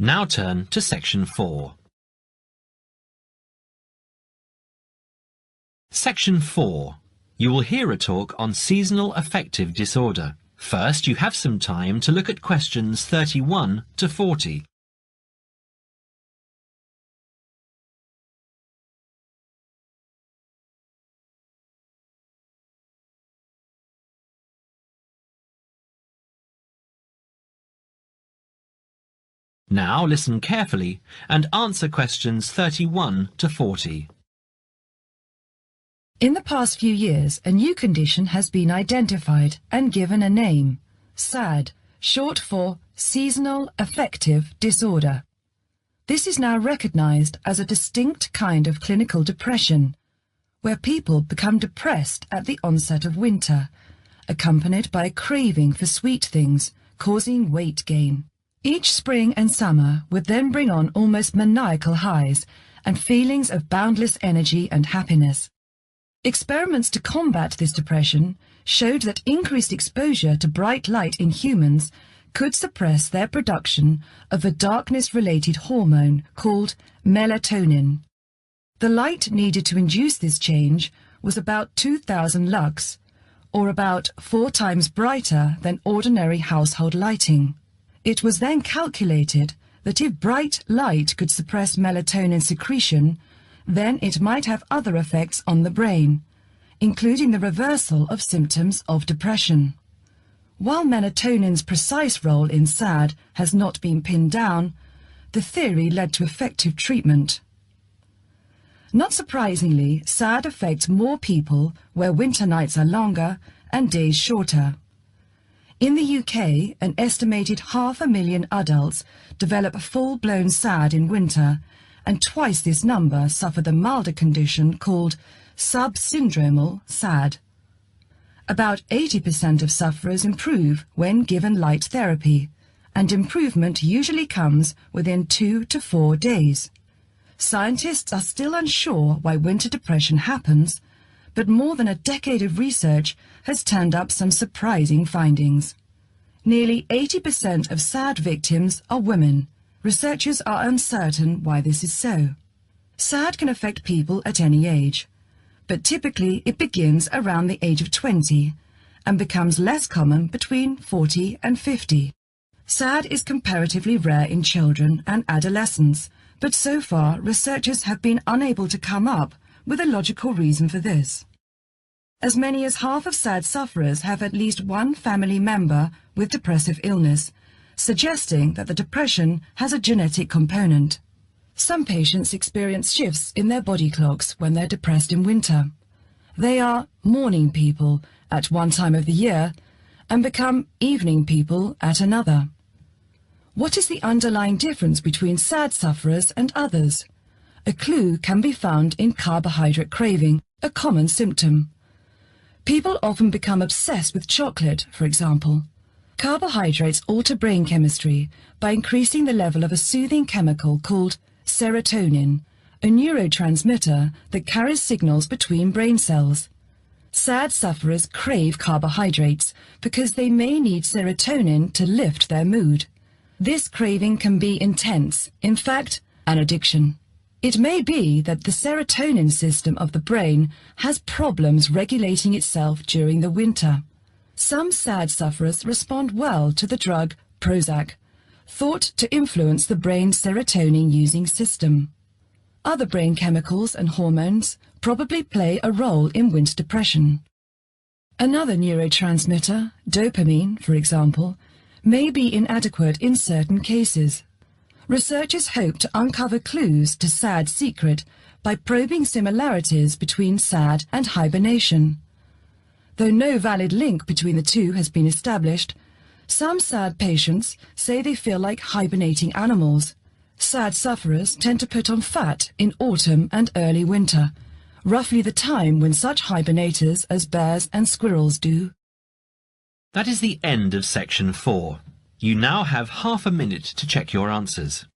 Now turn to section 4. Section 4. You will hear a talk on seasonal affective disorder. First, you have some time to look at questions 31 to 40. Now listen carefully and answer questions 31 to 40. In the past few years, a new condition has been identified and given a name, SAD, short for Seasonal Affective Disorder. This is now recognized as a distinct kind of clinical depression, where people become depressed at the onset of winter, accompanied by a craving for sweet things, causing weight gain. Each spring and summer would then bring on almost maniacal highs and feelings of boundless energy and happiness. Experiments to combat this depression showed that increased exposure to bright light in humans could suppress their production of a darkness-related hormone called melatonin. The light needed to induce this change was about 2000 lux, or about 4 times brighter than ordinary household lighting. It was then calculated that if bright light could suppress melatonin secretion, then it might have other effects on the brain, including the reversal of symptoms of depression. While melatonin's precise role in SAD has not been pinned down, the theory led to effective treatment. Not surprisingly, SAD affects more people where winter nights are longer and days shorter. In the UK, an estimated 500,000 adults develop full-blown SAD in winter, and twice this number suffer the milder condition called subsyndromal SAD. About 80% of sufferers improve when given light therapy, and improvement usually comes within 2 to 4 days. Scientists are still unsure why winter depression happens, but more than a decade of research has turned up some surprising findings. Nearly 80% of SAD victims are women. Researchers are uncertain why this is so. SAD can affect people at any age, but typically it begins around the age of 20 and becomes less common between 40 and 50. SAD is comparatively rare in children and adolescents, but so far researchers have been unable to come up with a logical reason for this. As many as half of SAD sufferers have at least one family member with depressive illness, suggesting that the depression has a genetic component. Some patients experience shifts in their body clocks when they're depressed in winter. They are morning people at one time of the year and become evening people at another. What is the underlying difference between SAD sufferers and others? A clue can be found in carbohydrate craving, a common symptom. People often become obsessed with chocolate, for example. Carbohydrates alter brain chemistry by increasing the level of a soothing chemical called serotonin, a neurotransmitter that carries signals between brain cells. SAD sufferers crave carbohydrates because they may need serotonin to lift their mood. This craving can be intense, in fact, an addiction. It may be that the serotonin system of the brain has problems regulating itself during the winter. Some SAD sufferers respond well to the drug Prozac, thought to influence the brain's serotonin-using system. Other brain chemicals and hormones probably play a role in winter depression. Another neurotransmitter, dopamine, for example, may be inadequate in certain cases. Researchers hope to uncover clues to SAD's secret by probing similarities between SAD and hibernation. Though no valid link between the two has been established, some SAD patients say they feel like hibernating animals. SAD sufferers tend to put on fat in autumn and early winter, roughly the time when such hibernators as bears and squirrels do. That is the end of section 4. You now have half a minute to check your answers.